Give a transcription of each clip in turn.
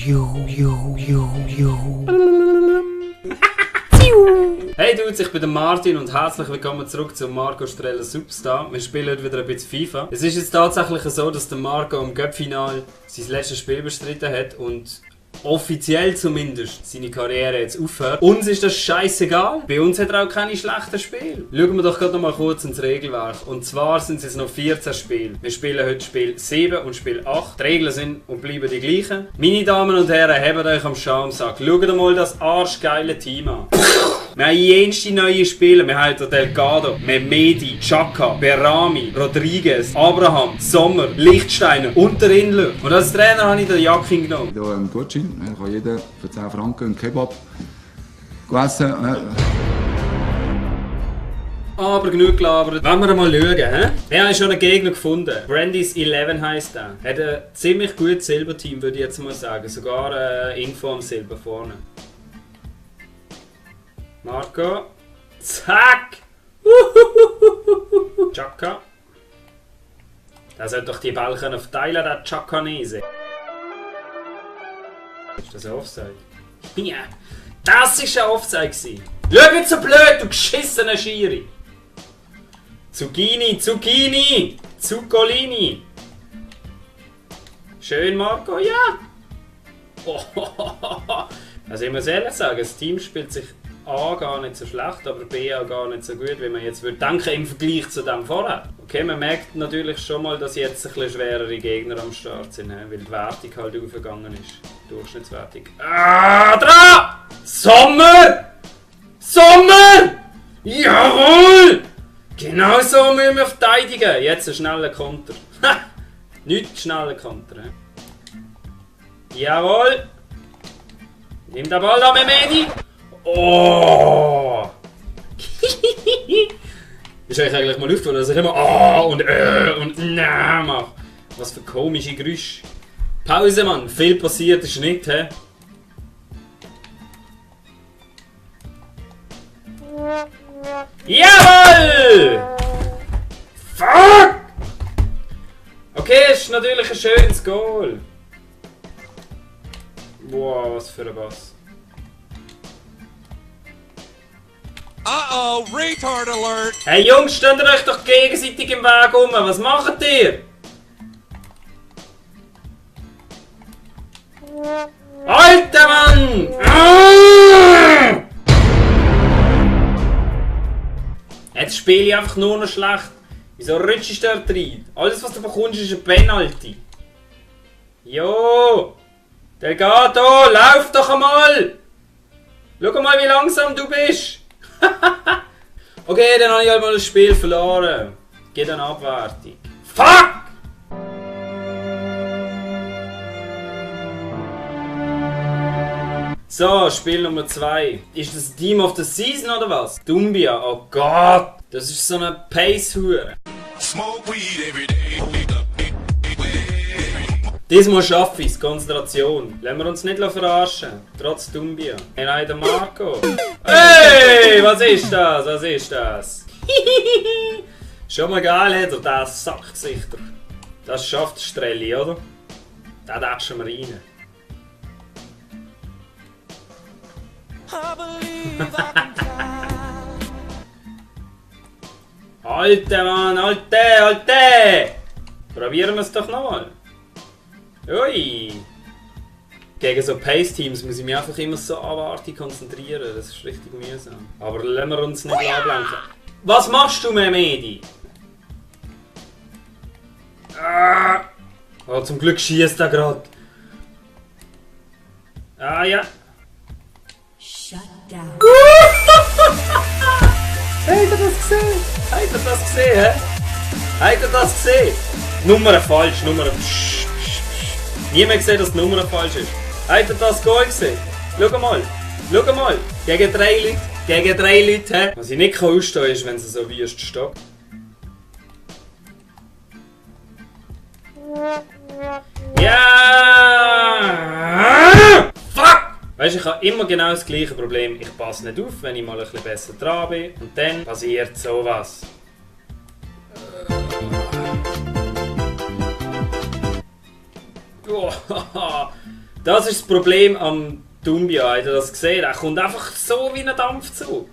Hey Dudes, ich bin der Martin und herzlich willkommen zurück zum Marco Streller Superstar. Wir spielen heute wieder ein bisschen FIFA. Es ist jetzt tatsächlich so, dass der Marco im Cup-Final sein letztes Spiel bestritten hat und offiziell zumindest seine Karriere jetzt aufhört. Uns ist das scheißegal. Bei uns hat er auch keine schlechten Spiele. Schauen wir doch gerade noch mal kurz ins Regelwerk. Und zwar sind es jetzt noch 14 Spiele. Wir spielen heute Spiel 7 und Spiel 8. Die Regeln sind und bleiben die gleichen. Meine Damen und Herren, habt euch am Schaumsack. Schaut mal das arschgeile Team an. Wir haben jenste neue Spieler. Wir haben Delgado, Mehmedi, Xhaka, Berami, Rodriguez, Abraham, Sommer, Lichtsteiner und der Inler. Und als Trainer habe ich den Jakin genommen. Hier im Gutschein kann jeder für 10 Franken einen Kebab essen. Aber genug gelabert. Wollen wir mal schauen, hä? Wir haben schon einen Gegner gefunden. Brandy's 11 heisst er. Hat ein ziemlich gutes Silberteam, würde ich jetzt mal sagen. Sogar Info am Silber vorne. Marco. Zack! Xhaka. Der sollte doch die Ball verteilen, der Xhakanese. Ist das ein Offside? Ja, das war ein Offside. Schau nicht so blöd, du geschissener Schiri! Zucchini, Zucchini! Zuccolini! Schön, Marco, ja! Also ich muss ehrlich sagen, das Team spielt sich A gar nicht so schlecht, aber B auch gar nicht so gut, wie man jetzt würde denken im Vergleich zu dem vorher. Okay, man merkt natürlich schon mal, dass jetzt ein bisschen schwerere Gegner am Start sind, weil die Wertung halt aufgegangen ist. Durchschnittswertung. Ah, dran! Sommer! Sommer! Jawohl! Genau so müssen wir verteidigen. Jetzt ein schneller Konter. Ha! Nicht schneller Konter. Jawohl! Nimm den Ball da, Mehmedi! Oh! Ist euch eigentlich mal aufgefallen, dass ich immer und mache? Was für komische Geräusche. Pause, Mann. Viel passiert ist nicht, hä? Jawohl! Fuck! Okay, ist natürlich ein schönes Goal. Wow, was für ein Bass. Uh-oh, retard alert! Hey Jungs, steht ihr euch doch gegenseitig im Weg um. Was macht ihr? Alter Mann! Jetzt spiele ich einfach nur noch schlecht. Wieso rutschst du da rein? Alles was du bekommst ist ein Penalty. Jo! Delgado, lauf doch einmal! Schau mal wie langsam du bist! Okay, dann habe ich halt mal das Spiel verloren. Geht eine Abwertung. Fuck! So, Spiel Nummer 2. Ist das Team of the Season oder was? Dumbia, oh Gott! Das ist so eine Pace-Hure. Diesmal schaffe ich es, Konzentration. Lassen wir uns nicht verarschen. Trotz Dumbia. Hey, nein, der Marco. Hey, was ist das? Was ist das? Schon mal geil, hat er das Sackgesichter. Das schafft Strelli, oder? Da datschen wir rein. Alter Mann, Alter! Probieren wir es doch nochmal. Ui! Gegen so Pace-Teams muss ich mich einfach immer so abartig konzentrieren. Das ist richtig mühsam. Aber lassen wir uns nicht ablenken. Was machst du, Mehmedi? Oh, zum Glück schießt er gerade. Ah ja. Shut down. Habt ihr das gesehen? Habt ihr das gesehen, hä? Habt ihr das gesehen? Nummer falsch, Nummer... Niemand gesehen, dass die Nummer falsch ist. Habt ihr das Goal gesehen? Schau mal, schau mal. Gegen 3 Leute, hä? Was ich nicht ausstehen kann, ist, wenn sie so wüst steht. Ja! Fuck! Weißt du, ich habe immer genau das gleiche Problem. Ich passe nicht auf, wenn ich mal ein bisschen besser dran bin. Und dann passiert sowas. Das ist das Problem am Doumbia. Habt ihr das gesehen? Er kommt einfach so wie ein Dampfzug.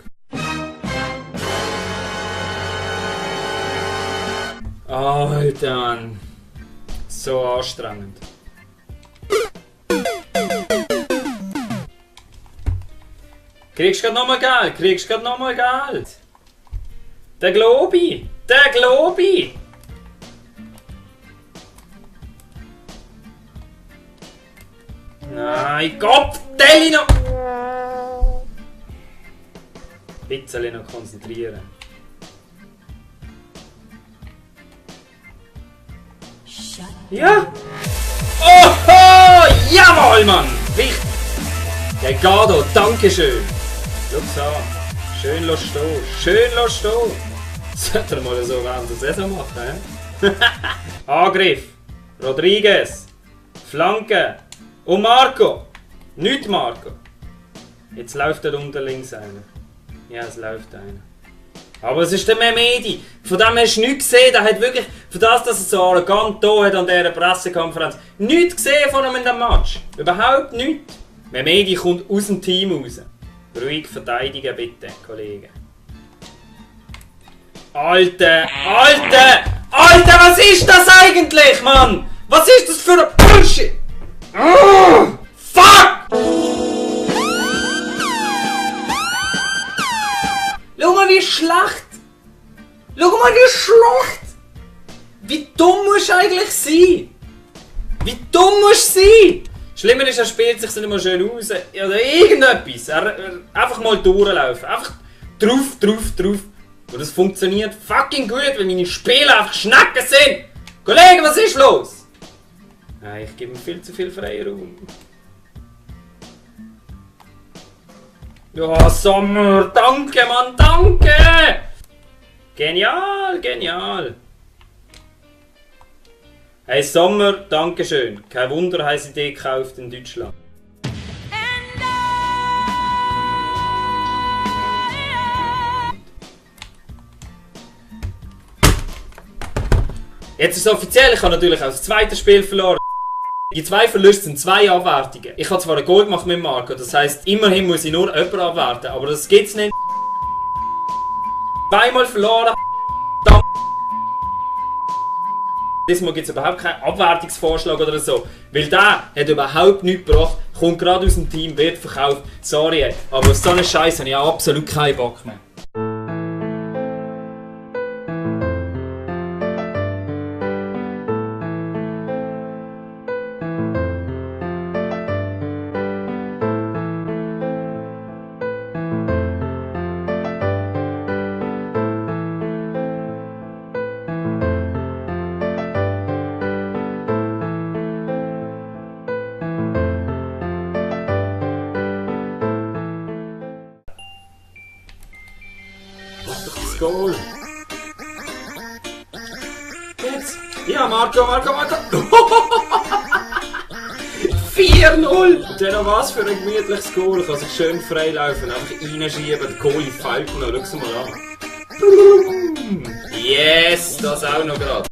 Alter, Mann. So anstrengend. Kriegst grad nochmal Geld? Kriegst grad nochmal Geld? Der Globi! Der Globi! Nein, Gott, Deli noch! Ein bisschen noch konzentrieren. Shut Ja! Oho! Jawohl, Mann! Wichtig! Der Gado, dankeschön! Schau's an. Schön lass stehen. Schön lass stehen. Sollte er mal so während der Saison machen, he? Angriff. Rodriguez. Flanke. Und Marco. Nicht Marco. Jetzt läuft da unten links einer. Ja, es läuft einer. Aber es ist der Mehmedi. Von dem hast du nichts gesehen. Der hat wirklich, für das, dass er so arrogant da hat an dieser Pressekonferenz, nichts gesehen von ihm in dem Match. Überhaupt nichts. Mehmedi kommt aus dem Team raus. Ruhig verteidigen bitte, Kollegen. Alter! Alter! Alter, was ist das eigentlich, Mann? Was ist das für ein Bullshit? Oh, fuck! Schau mal, wie schlecht! Schau mal, wie schlecht! Wie dumm musst du eigentlich sein? Wie dumm musst du sein? Schlimmer ist, er spielt sich nicht mal schön aus. Oder irgendetwas. Einfach mal durchlaufen. Einfach drauf. Und das funktioniert fucking gut, wenn meine Spieler einfach Schnecken sind. Kollegen, was ist los? Nein, ich gebe ihm viel zu viel Freiraum. Ja, Sommer, danke, Mann, danke! Genial, genial. Hey Sommer, danke schön. Kein Wunder, haben sie die gekauft in Deutschland. Jetzt ist es offiziell, ich habe natürlich auch das zweite Spiel verloren. Die 2 Verluste sind 2 Abwertungen. Ich habe zwar ein Goal gemacht mit Marco, das heisst, immerhin muss ich nur jemanden abwerten, aber das gibt's nicht. Zweimal verloren. Diesmal gibt es überhaupt keinen Abwertungsvorschlag oder so. Weil der hat überhaupt nichts gebracht, kommt gerade aus dem Team, wird verkauft. Sorry, aber auf so einen Scheiß habe ich auch absolut keinen Bock mehr. Goal. Jetzt. Ja, Marco. 4-0. Und dann noch was für ein gemütliches Goal. Ich kann sich schön freilaufen, einfach reinschieben. Der Goalie fällt noch. Schau mal an. Yes, das auch noch gerade.